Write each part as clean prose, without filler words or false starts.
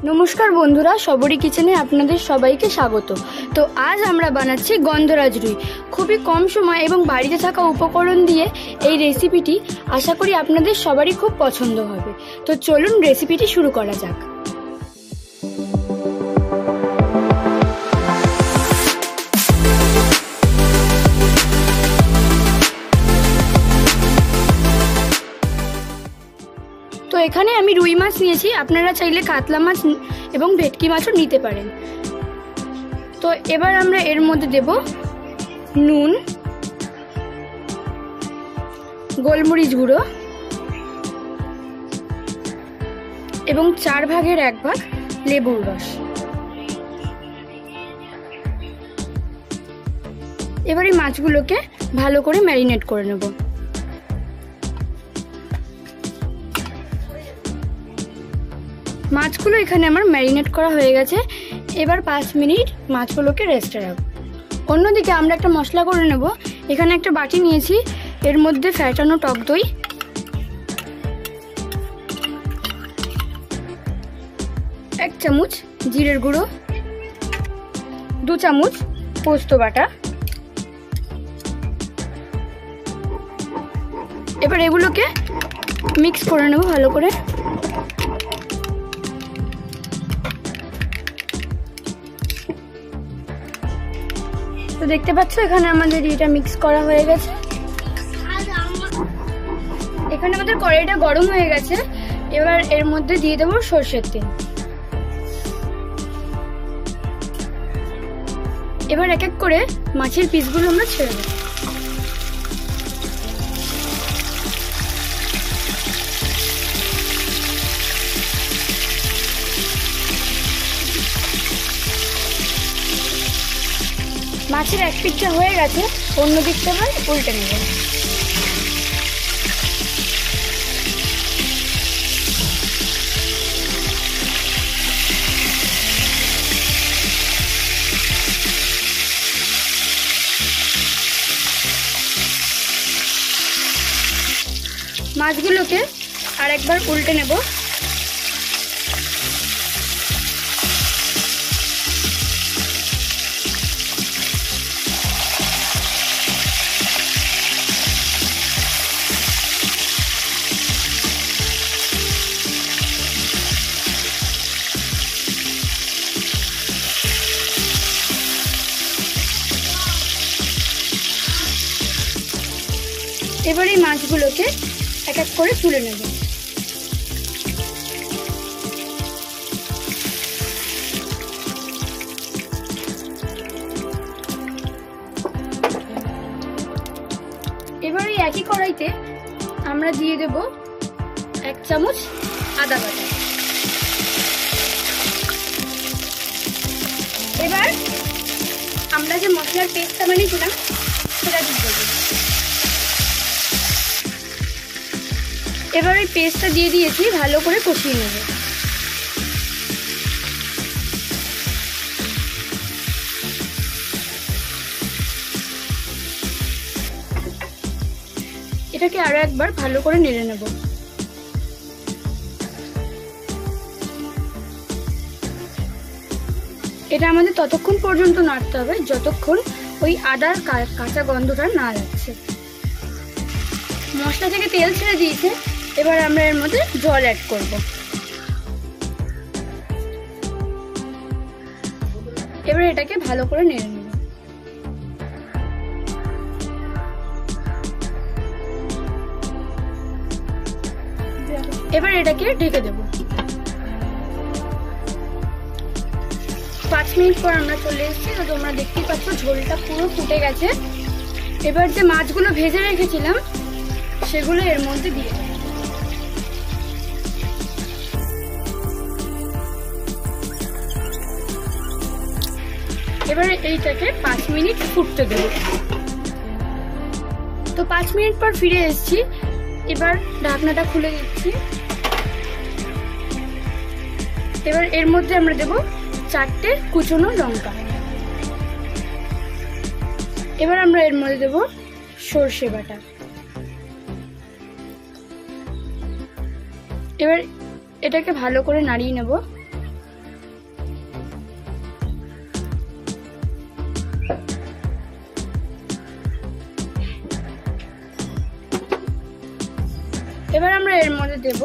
নমস্কার বন্ধুরা, সবরি কিচেনে আপনাদের সবাইকে স্বাগত। তো আজ আমরা বানাচ্ছি গন্ধরাজ রুই। খুবই কম সময় এবং বাড়িতে থাকা উপকরণ দিয়ে এই রেসিপিটি আশা করি আপনাদের সবারই খুব পছন্দ হবে। তো চলুন রেসিপিটি শুরু করা যাক। তো এখানে আমি রুই মাছ নিয়েছি, আপনারা চাইলে কাতলা মাছ এবং ভেটকি মাছও নিতে পারেন। তো এবার আমরা এর মধ্যে দেব নুন, গোলমরিচ গুঁড়ো এবং 4 ভাগের 1 ভাগ লেবুর রস। এবার এই মাছগুলোকে ভালো করে ম্যারিনেট করে নেব। মাছগুলো এখানে আমার ম্যারিনেট করা হয়ে গেছে। এবার 5 মিনিট মাছগুলোকে রেস্টে রাখবো। অন্যদিকে আমরা একটা মশলা করে নেব। এখানে একটা বাটি নিয়েছি, এর মধ্যে ফ্যাটানো টক দই, 1 চামচ জিরের গুঁড়ো, 2 চামচ পোস্ত বাটা। এবার এগুলোকে মিক্স করে নেব ভালো করে। তো দেখতে পাচ্ছ এখানে আমাদের এটা মিক্স করা হয়ে গেছে। এখানে আমাদের কড়াইটা গরম হয়ে গেছে। এবার এর মধ্যে দিয়ে দেবো সরষের তেল। এবার এক এক করে মাছের পিসগুলো আমরা ছেড়ে দেব। মাছের এক পিঠটা হয়ে গেছে, অন্য দিকটা আবার উল্টে নেব। মাছগুলোকে আরেকবার উল্টে নেব। এবার এই মাছগুলোকে এক এক করে তুলে নেব। এবার এই একই কড়াইতে আমরা দিয়ে দেব 1 চামচ আদা বাটা। এবার আমরা যে মশলার পেস্টটা বানিয়েছিলাম সেটা দিয়ে দেব। এবার ওই পেস্টটা দিয়ে দিয়েছি, ভালো করে কষিয়ে নেব। এটাকে আরো একবার ভালো করে নেড়ে নেব। এটা আমাদের ততক্ষণ পর্যন্ত নাড়তে হবে যতক্ষণ ওই আদার কাঁচা গন্ধটা না লাগছে। মশলা থেকে তেল ছেড়ে দিয়েছে। এবার আমরা এর মধ্যে জল অ্যাড করব। এবার এটাকে ভালো করে নেড়ে নেব। এবার এটাকে ঢেকে দেব। 5 মিনিট পর আমরা চলে এসেছি। তো তোমরা দেখতেই পাচ্ছ ঝোলটা পুরো ফুটে গেছে। এবার যে মাছগুলো ভেজে রেখেছিলাম সেগুলো এর মধ্যে দিয়ে দেব। এবারে এইটাকে 5 মিনিট ফুটতে দেব। তো 5 মিনিট পর ফিরে এসেছি। এবার ঢাকনাটা খুলে দিচ্ছি। এবার এর মধ্যে আমরা দেব 4টে কুচনো লঙ্কা। এবার আমরা এর মধ্যে দেব সরষে বাটা। এবার এটাকে ভালো করে নাড়িয়ে নেব। আমরা এর মধ্যে দেব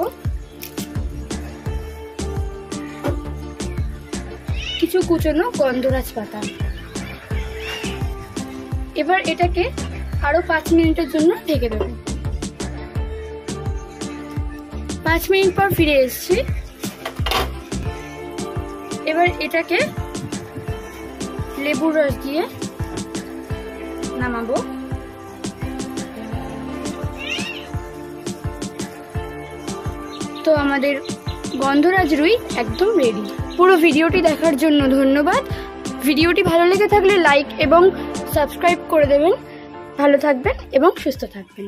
কিছু কুচনো গন্ধরাজ পাতা। এবার এটাকে আরো 5 মিনিটের জন্য ঢেকে দেব। 5 মিনিট পর ফিরে এসেছি। এবার এটাকে লেবুর রস দিয়ে নামাবো। তো আমাদের গন্ধরাজ রুই একদম রেডি। পুরো ভিডিওটি দেখার জন্য ধন্যবাদ। ভিডিওটি ভালো লেগে থাকলে লাইক এবং সাবস্ক্রাইব করে দেবেন। ভালো থাকবেন এবং সুস্থ থাকবেন।